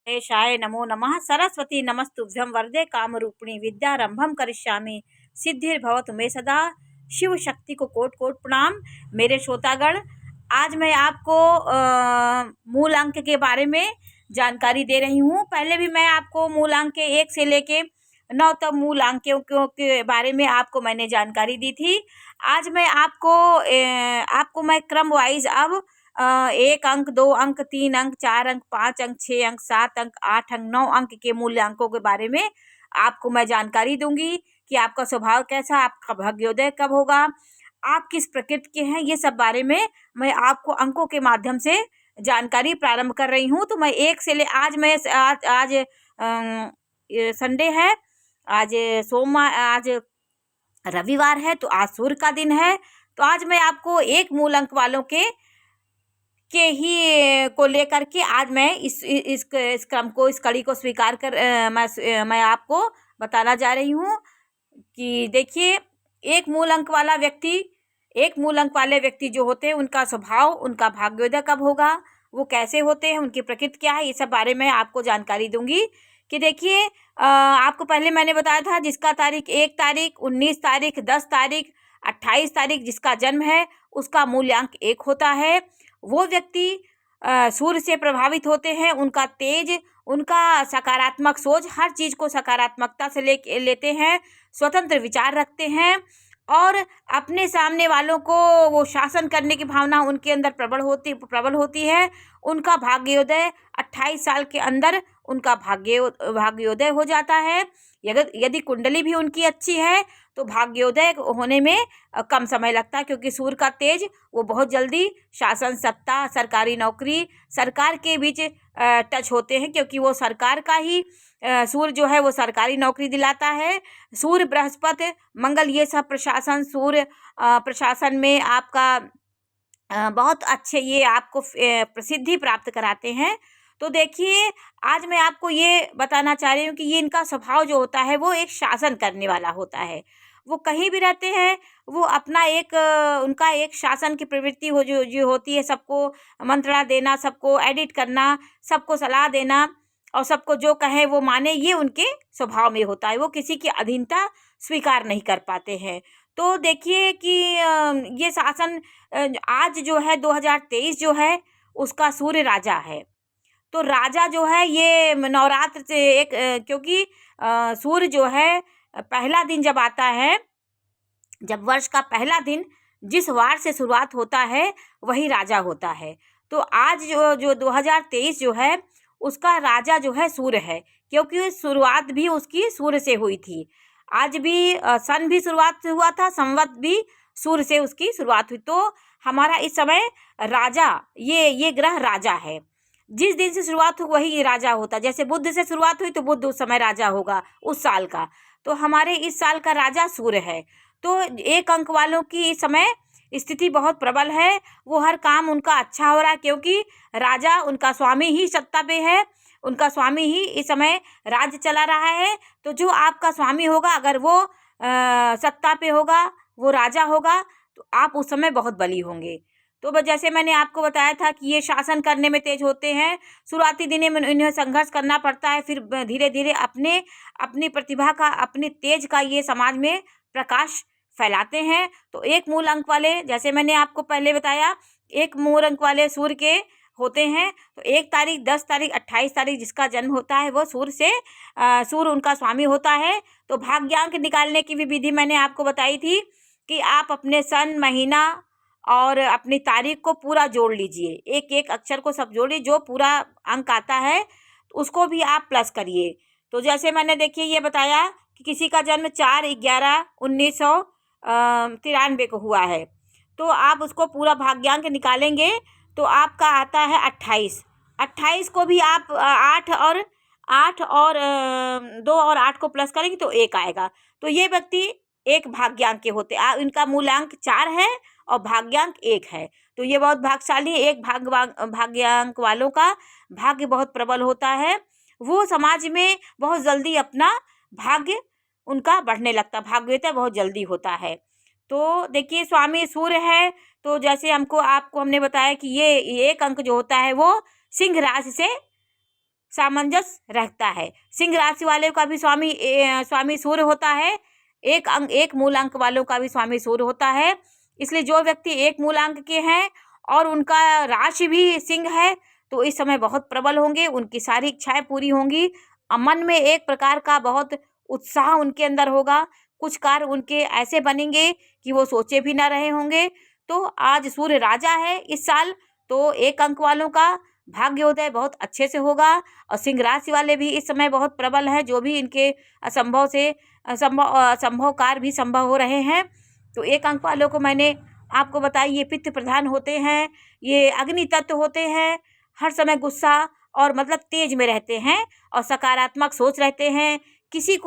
गणेशाय नमो नमः। सरस्वती नमस्तुभ्यं वरदे कामरूपिणी विद्यारंभम करिष्यामि सिद्धिर्भवतु मे सदा। शिव शक्ति को कोट कोट प्रणाम। मेरे श्रोतागण, आज मैं आपको मूल अंक के बारे में जानकारी दे रही हूँ। पहले भी मैं आपको मूल अंक के 1 से लेके 9 तक मूल अंकों के बारे में आपको मैंने जानकारी दी थी। आज मैं आपको मैं क्रम वाइज अब 1 अंक, 2 अंक, 3 अंक, 4 अंक, 5 अंक, 6 अंक, 7 अंक, 8 अंक, 9 अंक के मूल्यांकों के बारे में आपको मैं जानकारी दूंगी कि आपका स्वभाव कैसा, आपका भाग्योदय कब होगा, आप किस प्रकृति के हैं, ये सब बारे में मैं आपको अंकों के माध्यम से जानकारी प्रारंभ कर रही हूँ। तो मैं 1 से ले आज संडे है, आज रविवार है, तो आज सूर्य का दिन है। तो आज मैं आपको 1 मूल अंक वालों के ही को लेकर के आज मैं इस क्रम को, इस कड़ी को स्वीकार कर मैं आपको बताना जा रही हूँ कि देखिए, एक मूल अंक वाले व्यक्ति जो होते हैं, उनका स्वभाव, उनका भाग्योदय कब होगा, वो कैसे होते हैं, उनकी प्रकृति क्या है, ये सब बारे में आपको जानकारी दूंगी। कि देखिए, आपको पहले मैंने बताया था जिसका तारीख 1 तारीख, 19 तारीख, 10 तारीख, 28 तारीख जिसका जन्म है, उसका मूल्यांक 1 होता है। वो व्यक्ति सूर्य से प्रभावित होते हैं। उनका तेज, उनका सकारात्मक सोच, हर चीज़ को सकारात्मकता से लेते हैं, स्वतंत्र विचार रखते हैं और अपने सामने वालों को वो शासन करने की भावना उनके अंदर प्रबल होती है। उनका भाग्योदय 28 साल के अंदर उनका भाग्योदय हो जाता है। यदि कुंडली भी उनकी अच्छी है तो भाग्योदय होने में कम समय लगता है, क्योंकि सूर्य का तेज वो बहुत जल्दी शासन, सत्ता, सरकारी नौकरी, सरकार के बीच टच होते हैं, क्योंकि वो सरकार का ही सूर्य जो है वो सरकारी नौकरी दिलाता है। सूर्य, बृहस्पति, मंगल, ये सब प्रशासन, सूर्य प्रशासन में आपका बहुत अच्छे, ये आपको प्रसिद्धि प्राप्त कराते हैं। तो देखिए, आज मैं आपको ये बताना चाह रही हूँ कि ये इनका स्वभाव जो होता है वो एक शासन करने वाला होता है। वो कहीं भी रहते हैं, वो अपना उनका एक शासन की प्रवृत्ति जो होती है, सबको मंत्रणा देना, सबको एडिट करना, सबको सलाह देना और सबको जो कहे वो माने, ये उनके स्वभाव में होता है। वो किसी की अधीनता स्वीकार नहीं कर पाते हैं। तो देखिए कि ये शासन आज जो है 2023 जो है उसका सूर्य राजा है। तो राजा जो है ये नवरात्र से क्योंकि सूर्य जो है पहला दिन जब आता है, जब वर्ष का पहला दिन जिस वार से शुरुआत होता है वही राजा होता है। तो आज जो 2023 जो है उसका राजा जो है सूर्य है, क्योंकि शुरुआत भी उसकी सूर्य से हुई थी। आज भी सन भी शुरुआत से हुआ था, संवत भी सूर्य से उसकी शुरुआत हुई। तो हमारा इस समय राजा, ये ग्रह राजा है। जिस दिन से शुरुआत हो वही राजा होता। जैसे बुध से शुरुआत हुई तो बुध उस समय राजा होगा उस साल का। तो हमारे इस साल का राजा सूर्य है। तो 1 अंक वालों की इस समय स्थिति बहुत प्रबल है। वो हर काम उनका अच्छा हो रहा है, क्योंकि राजा, उनका स्वामी ही सत्ता पे है, उनका स्वामी ही इस समय राज्य चला रहा है। तो जो आपका स्वामी होगा, अगर वो सत्ता पे होगा, वो राजा होगा, तो आप उस समय बहुत बली होंगे। तो जैसे मैंने आपको बताया था कि ये शासन करने में तेज होते हैं। शुरुआती दिनों में इन्हें संघर्ष करना पड़ता है, फिर धीरे धीरे अपनी प्रतिभा का, अपनी तेज का ये समाज में प्रकाश फैलाते हैं। तो 1 मूल अंक वाले, जैसे मैंने आपको पहले बताया, 1 मूल अंक वाले सूर्य के होते हैं। तो 1 तारीख, 10 तारीख, 28 तारीख जिसका जन्म होता है वो सूर्य उनका स्वामी होता है। तो भाग्यांक निकालने की भी विधि मैंने आपको बताई थी कि आप अपने सन, महीना और अपनी तारीख को पूरा जोड़ लीजिए, एक एक अक्षर को सब जोड़िए, जो पूरा अंक आता है उसको भी आप प्लस करिए। तो जैसे मैंने देखिए ये बताया कि किसी का जन्म 4/11/1993 को हुआ है, तो आप उसको पूरा भाग्यांक निकालेंगे तो आपका आता है 28। 28 को भी आप 8 और 2 और 8 को प्लस करेंगे तो 1 आएगा। तो ये व्यक्ति 1 भाग्यांक के होते हैं। इनका मूलांक 4 है और भाग्यांक 1 है। तो ये बहुत भाग्यशाली है। 1 भाग्यांक वालों का भाग्य बहुत प्रबल होता है। वो समाज में बहुत जल्दी अपना भाग्य उनका बढ़ने लगता, भाग्योदय बहुत जल्दी होता है। तो देखिए, स्वामी सूर्य है, तो जैसे आपको हमने बताया कि ये 1 अंक जो होता है वो सिंह राशि से सामंजस्य रहता है। सिंह राशि वाले का भी स्वामी सूर्य होता है। एक मूल अंक वालों का भी स्वामी सूर्य होता है। इसलिए जो व्यक्ति एक मूल अंक के हैं और उनका राशि भी सिंह है तो इस समय बहुत प्रबल होंगे, उनकी सारी इच्छाएं पूरी होंगी। मन में एक प्रकार का बहुत उत्साह उनके अंदर होगा। कुछ कार्य उनके ऐसे बनेंगे कि वो सोचे भी ना रहे होंगे। तो आज सूर्य राजा है इस साल, तो एक अंक वालों का भाग्योदय बहुत अच्छे से होगा। और सिंह राशि वाले भी इस समय बहुत प्रबल हैं, जो भी इनके असंभव कार्य भी संभव हो रहे हैं। तो एक अंक वालों को मैंने आपको बताया, ये पित्त प्रधान होते हैं, ये अग्नि तत्व होते हैं, हर समय गुस्सा और मतलब तेज में रहते हैं और सकारात्मक सोच रहते हैं। किसी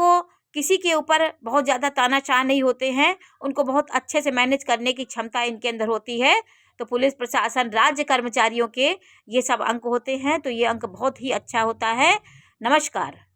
के ऊपर बहुत ज़्यादा तानाशाह नहीं होते हैं, उनको बहुत अच्छे से मैनेज करने की क्षमता इनके अंदर होती है। तो पुलिस प्रशासन, राज्य कर्मचारियों के ये सब अंक होते हैं, तो ये अंक बहुत ही अच्छा होता है। नमस्कार।